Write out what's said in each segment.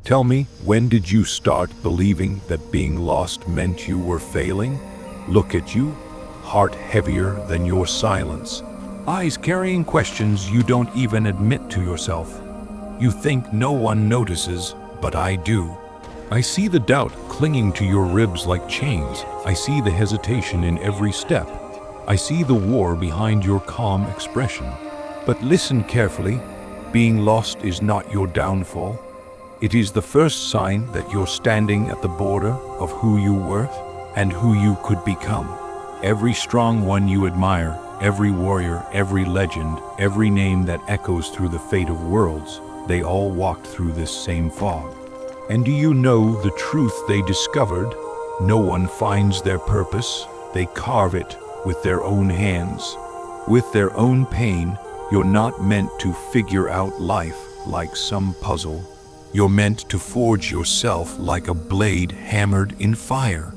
Tell me, when did you start believing that being lost meant you were failing? Look at you, heart heavier than your silence, eyes carrying questions you don't even admit to yourself. You think no one notices, but I do. I see the doubt clinging to your ribs like chains. I see the hesitation in every step. I see the war behind your calm expression. But listen carefully, being lost is not your downfall. It is the first sign that you're standing at the border of who you were and who you could become. Every strong one you admire, every warrior, every legend, every name that echoes through the fate of worlds, they all walked through this same fog. And do you know the truth they discovered? No one finds their purpose, they carve it with their own hands. With their own pain, you're not meant to figure out life like some puzzle. You're meant to forge yourself like a blade hammered in fire.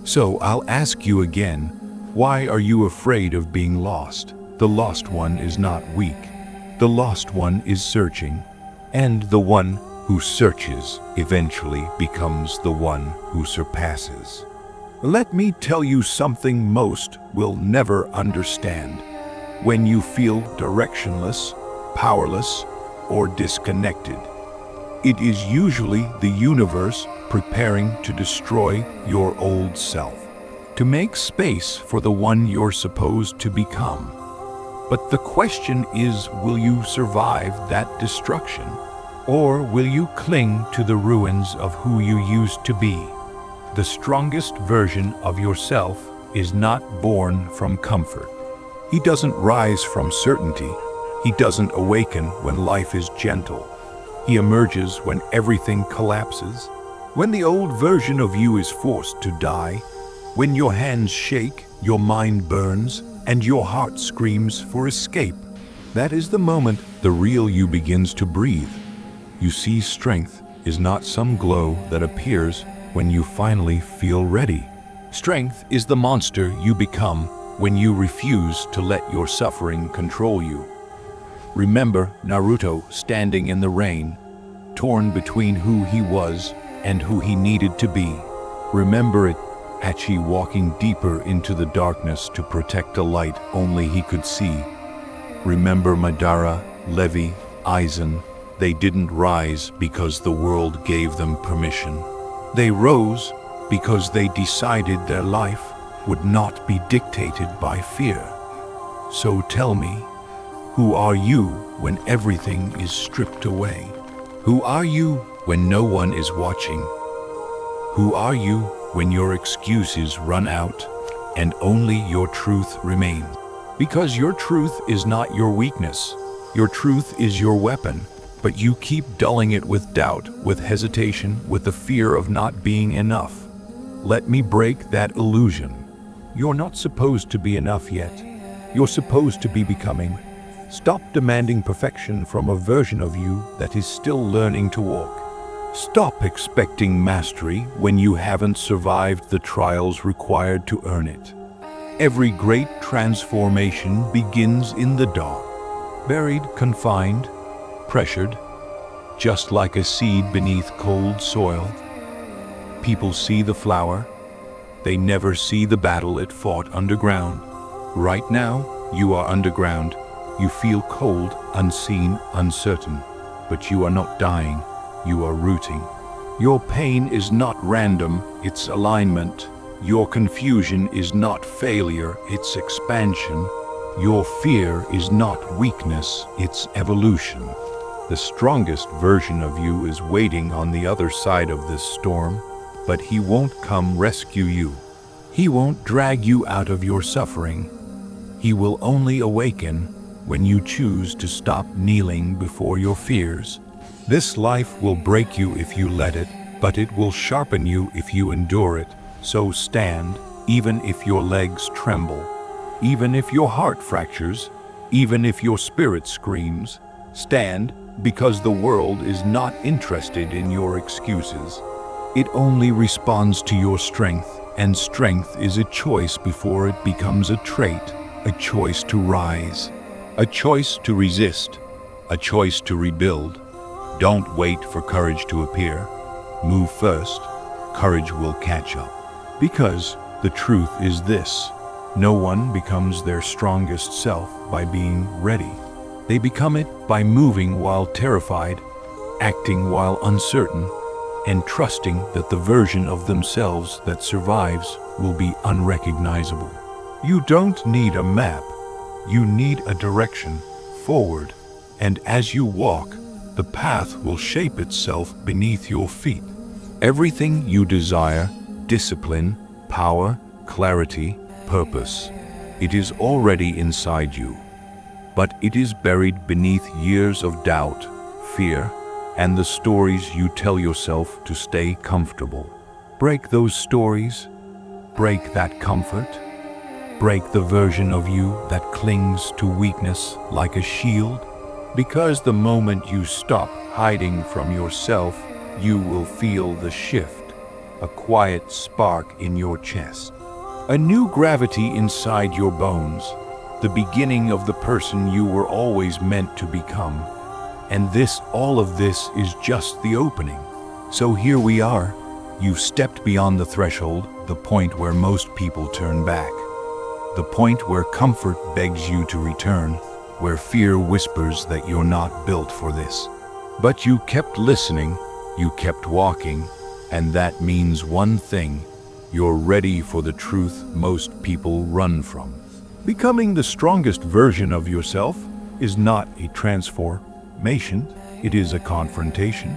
So I'll ask you again, why are you afraid of being lost? The lost one is not weak. The lost one is searching. And the one who searches eventually becomes the one who surpasses. Let me tell you something most will never understand. When you feel directionless, powerless, or disconnected, it is usually the universe preparing to destroy your old self, to make space for the one you're supposed to become. But the question is, will you survive that destruction? Or will you cling to the ruins of who you used to be? The strongest version of yourself is not born from comfort. He doesn't rise from certainty. He doesn't awaken when life is gentle. He emerges when everything collapses. When the old version of you is forced to die, when your hands shake, your mind burns, and your heart screams for escape. That is the moment the real you begins to breathe. You see, strength is not some glow that appears when you finally feel ready. Strength is the monster you become when you refuse to let your suffering control you. Remember Naruto standing in the rain, torn between who he was and who he needed to be. Remember Itachi walking deeper into the darkness to protect a light only he could see. Remember Madara, Levi, Aizen. They didn't rise because the world gave them permission. They rose because they decided their life would not be dictated by fear. So tell me, who are you when everything is stripped away? Who are you when no one is watching? Who are you when your excuses run out and only your truth remains? Because your truth is not your weakness. Your truth is your weapon. But you keep dulling it with doubt, with hesitation, with the fear of not being enough. Let me break that illusion. You're not supposed to be enough yet. You're supposed to be becoming. Stop demanding perfection from a version of you that is still learning to walk. Stop expecting mastery when you haven't survived the trials required to earn it. Every great transformation begins in the dark, buried, confined, pressured, just like a seed beneath cold soil. People see the flower. They never see the battle it fought underground. Right now, you are underground. You feel cold, unseen, uncertain. But you are not dying. You are rooting. Your pain is not random, it's alignment. Your confusion is not failure, it's expansion. Your fear is not weakness, it's evolution. The strongest version of you is waiting on the other side of this storm, but he won't come rescue you. He won't drag you out of your suffering. He will only awaken when you choose to stop kneeling before your fears. This life will break you if you let it, but it will sharpen you if you endure it. So stand, even if your legs tremble, even if your heart fractures, even if your spirit screams. Stand, because the world is not interested in your excuses. It only responds to your strength, and strength is a choice before it becomes a trait, a choice to rise, a choice to resist, a choice to rebuild. Don't wait for courage to appear. Move first. Courage will catch up. Because the truth is this: no one becomes their strongest self by being ready. They become it by moving while terrified, acting while uncertain, and trusting that the version of themselves that survives will be unrecognizable. You don't need a map. You need a direction forward, and as you walk, the path will shape itself beneath your feet. Everything you desire, discipline, power, clarity, purpose, it is already inside you. But it is buried beneath years of doubt, fear, and the stories you tell yourself to stay comfortable. Break those stories. Break that comfort. Break the version of you that clings to weakness like a shield. Because the moment you stop hiding from yourself, you will feel the shift, a quiet spark in your chest, a new gravity inside your bones, the beginning of the person you were always meant to become. And all of this is just the opening. So here we are. You've stepped beyond the threshold, the point where most people turn back. The point where comfort begs you to return, where fear whispers that you're not built for this. But you kept listening, you kept walking, and that means one thing: you're ready for the truth most people run from. Becoming the strongest version of yourself is not a transformation, it is a confrontation.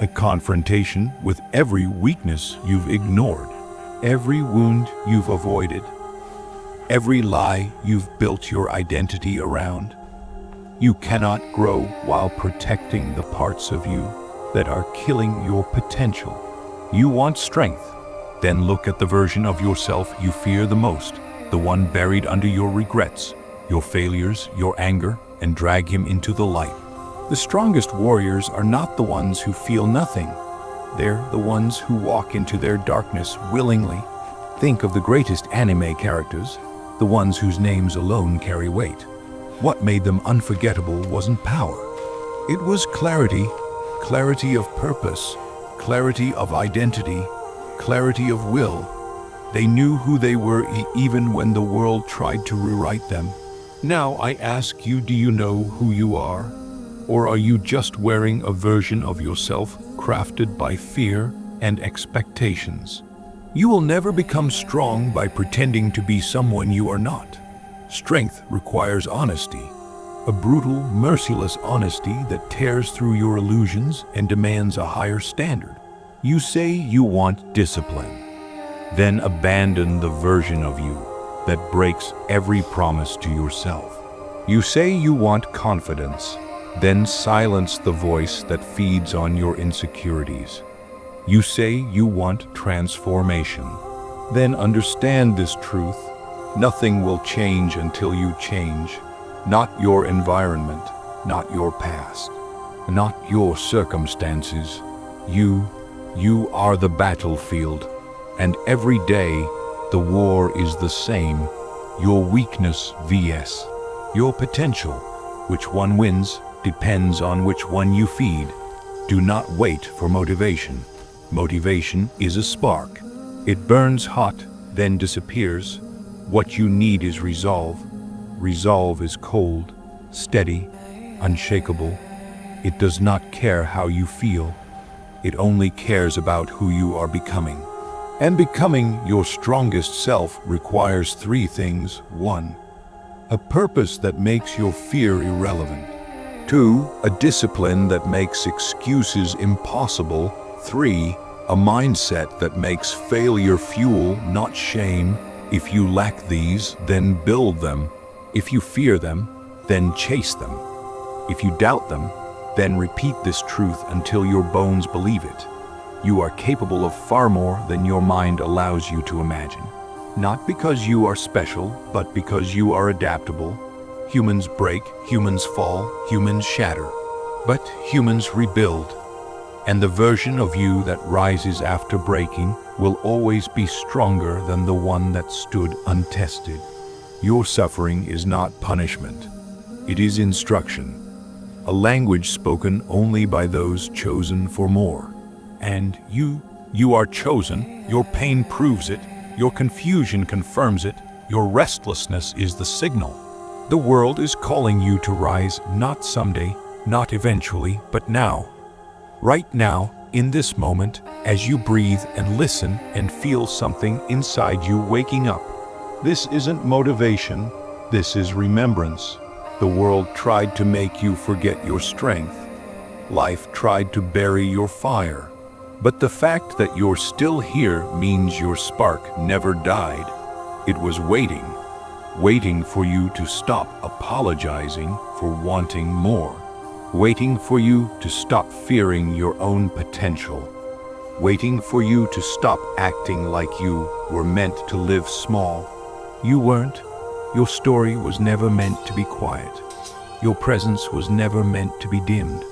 A confrontation with every weakness you've ignored, every wound you've avoided, every lie you've built your identity around. You cannot grow while protecting the parts of you that are killing your potential. You want strength? Then look at the version of yourself you fear the most, the one buried under your regrets, your failures, your anger, and drag him into the light. The strongest warriors are not the ones who feel nothing. They're the ones who walk into their darkness willingly. Think of the greatest anime characters, the ones whose names alone carry weight. What made them unforgettable wasn't power. It was clarity, clarity of purpose, clarity of identity, clarity of will. They knew who they were even when the world tried to rewrite them. Now I ask you, do you know who you are? Or are you just wearing a version of yourself crafted by fear and expectations? You will never become strong by pretending to be someone you are not. Strength requires honesty, a brutal, merciless honesty that tears through your illusions and demands a higher standard. You say you want discipline, then abandon the version of you that breaks every promise to yourself. You say you want confidence, then silence the voice that feeds on your insecurities. You say you want transformation, then understand this truth: nothing will change until you change. Not your environment, not your past, not your circumstances. You are the battlefield, and every day the war is the same. Your weakness vs. your potential. Which one wins depends on which one you feed. Do not wait for motivation. Motivation is a spark. It burns hot, then disappears. What you need is resolve. Resolve is cold, steady, unshakable. It does not care how you feel. It only cares about who you are becoming. And becoming your strongest self requires three things. 1. A purpose that makes your fear irrelevant. 2. A discipline that makes excuses impossible. 3. A mindset that makes failure fuel, not shame. If you lack these, then build them. If you fear them, then chase them. If you doubt them, then repeat this truth until your bones believe it. You are capable of far more than your mind allows you to imagine. Not because you are special, but because you are adaptable. Humans break, humans fall, humans shatter. But humans rebuild. And the version of you that rises after breaking will always be stronger than the one that stood untested. Your suffering is not punishment. It is instruction. a language spoken only by those chosen for more. And you are chosen. Your pain proves it, your confusion confirms it, your restlessness is the signal. The world is calling you to rise, not someday, not eventually, but now. Right now, in this moment, as you breathe and listen and feel something inside you waking up. This isn't motivation, this is remembrance. The world tried to make you forget your strength. Life tried to bury your fire. But the fact that you're still here means your spark never died. It was waiting for you to stop apologizing for wanting more. Waiting for you to stop fearing your own potential. Waiting for you to stop acting like you were meant to live small. You weren't. Your story was never meant to be quiet. Your presence was never meant to be dimmed.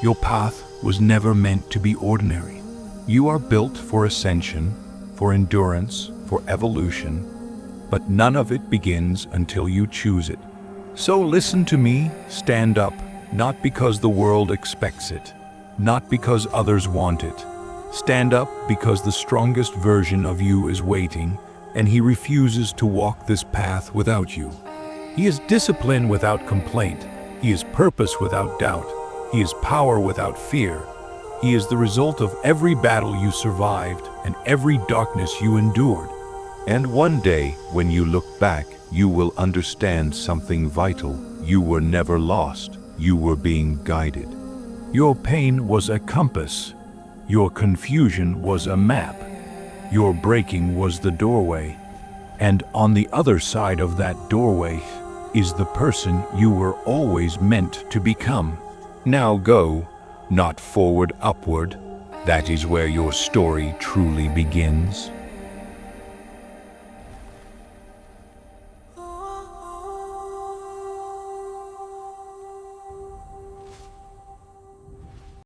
Your path was never meant to be ordinary. You are built for ascension, for endurance, for evolution, but none of it begins until you choose it. So listen to me, stand up, not because the world expects it, not because others want it. Stand up because the strongest version of you is waiting, and he refuses to walk this path without you. He is discipline without complaint. He is purpose without doubt. He is power without fear. He is the result of every battle you survived and every darkness you endured. And one day, when you look back, you will understand something vital. You were never lost. You were being guided. Your pain was a compass. Your confusion was a map. Your breaking was the doorway. And on the other side of that doorway is the person you were always meant to become. Now go, not forward, upward. That is where your story truly begins.